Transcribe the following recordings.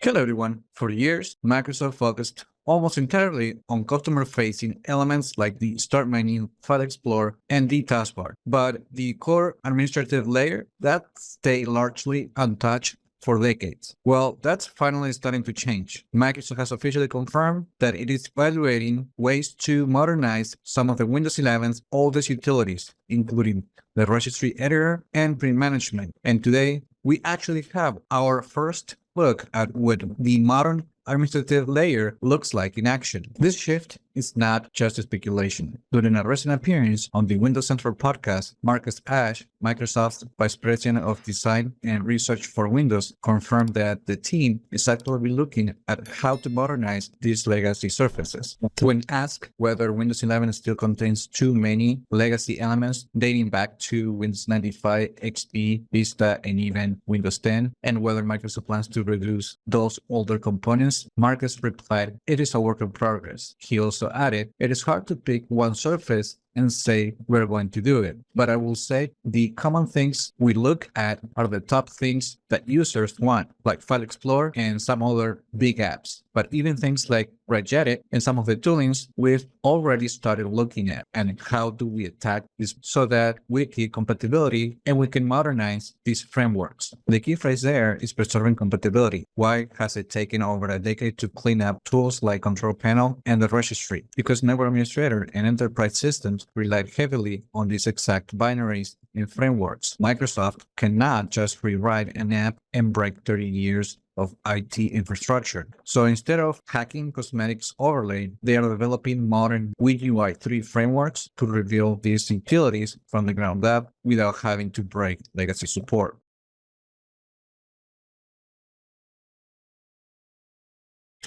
Hello everyone. For years, Microsoft focused almost entirely on customer-facing elements like the Start menu, File Explorer, and the taskbar. But the core administrative layer, that stayed largely untouched for decades. Well, that's finally starting to change. Microsoft has officially confirmed that it is evaluating ways to modernize some of the Windows 11's oldest utilities, including the Registry editor and print management. And today, we actually have our first look at what the modern administrative layer looks like in action. This shift is not just a speculation. During a recent appearance on the Windows Central podcast, Marcus Ashe, Microsoft's Vice President of Design and Research for Windows, confirmed that the team is actively looking at how to modernize these legacy surfaces. When asked whether Windows 11 still contains too many legacy elements dating back to Windows 95, XP, Vista, and even Windows 10, and whether Microsoft plans to reduce those older components, Marcus replied, "It is a work in progress." He also added, "It is hard to pick one surface and say we're going to do it. But I will say the common things we look at are the top things that users want, like File Explorer and some other big apps. But even things like Registry and some of the toolings we've already started looking at. And how do we attack this so that we keep compatibility and we can modernize these frameworks?" The key phrase there is preserving compatibility. Why has it taken over a decade to clean up tools like Control Panel and the Registry? Because network administrator and enterprise systems relied heavily on these exact binaries and frameworks. Microsoft cannot just rewrite an app and break 30 years of IT infrastructure. So instead of hacking cosmetics overlay, they are developing modern WinUI 3 frameworks to reveal these utilities from the ground up without having to break legacy support.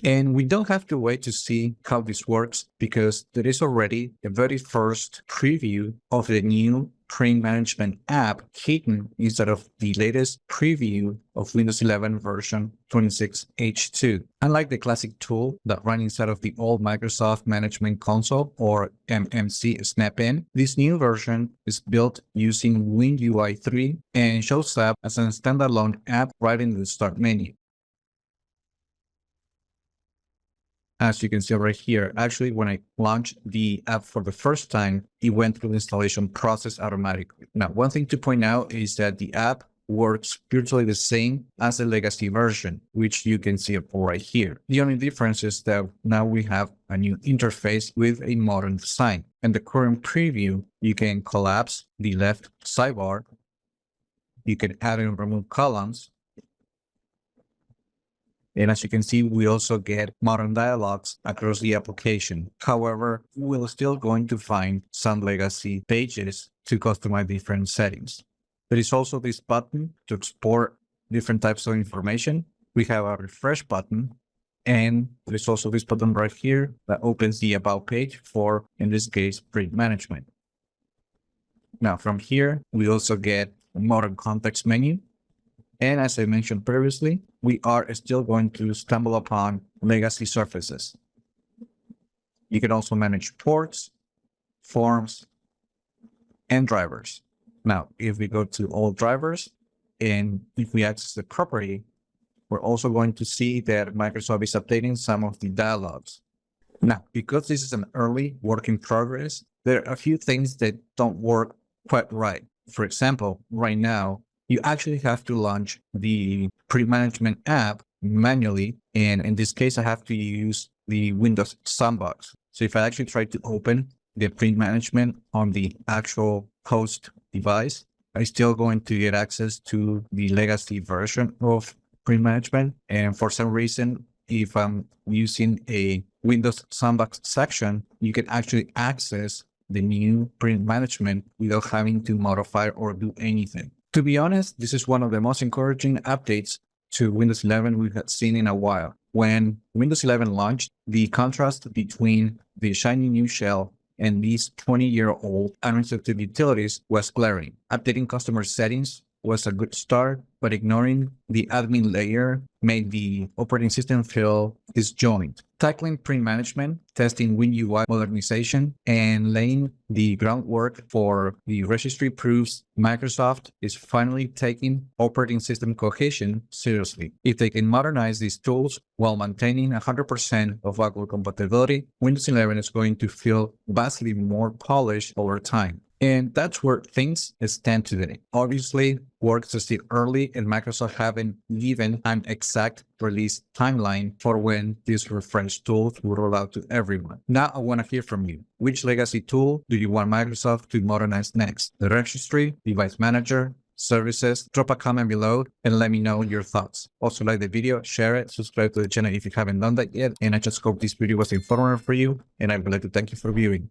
And we don't have to wait to see how this works because there is already a very first preview of the new print management app hidden inside of the latest preview of Windows 11 version 26H2. Unlike the classic tool that ran inside of the old Microsoft Management Console or MMC snap-in, this new version is built using WinUI 3 and shows up as a standalone app right in the Start menu. As you can see right here, actually, when I launched the app for the first time, it went through the installation process automatically. Now, one thing to point out is that the app works virtually the same as the legacy version, which you can see right here. The only difference is that now we have a new interface with a modern design. In the current preview, you can collapse the left sidebar. You can add and remove columns. And as you can see, we also get modern dialogues across the application. However, we're still going to find some legacy pages to customize different settings. There is also this button to export different types of information. We have a refresh button, and there's also this button right here that opens the About page for, in this case, print management. Now, from here, we also get a modern context menu. And as I mentioned previously, we are still going to stumble upon legacy surfaces. You can also manage ports, forms, and drivers. Now, if we go to all drivers, and if we access the property, we're also going to see that Microsoft is updating some of the dialogues. Now, because this is an early work in progress, there are a few things that don't work quite right. For example, right now, you actually have to launch the print management app manually. And in this case, I have to use the Windows sandbox. So if I actually try to open the print management on the actual host device, I'm still going to get access to the legacy version of print management. And for some reason, if I'm using a Windows sandbox section, you can actually access the new print management without having to modify or do anything. To be honest, this is one of the most encouraging updates to Windows 11 we've seen in a while. When Windows 11 launched, the contrast between the shiny new shell and these 20-year-old administrative utilities was glaring. Updating customer settings was a good start, but ignoring the admin layer made the operating system feel disjoint. Tackling print management, testing WinUI modernization, and laying the groundwork for the registry proves Microsoft is finally taking operating system cohesion seriously. If they can modernize these tools while maintaining 100% of backward compatibility, Windows 11 is going to feel vastly more polished over time. And that's where things stand today. Obviously, work is still early and Microsoft haven't given an exact release timeline for when these refreshed tools will roll out to everyone. Now I want to hear from you. Which legacy tool do you want Microsoft to modernize next? The Registry, Device Manager, Services? Drop a comment below and let me know your thoughts. Also like the video, share it, subscribe to the channel if you haven't done that yet. And I just hope this video was informative for you and I would like to thank you for viewing.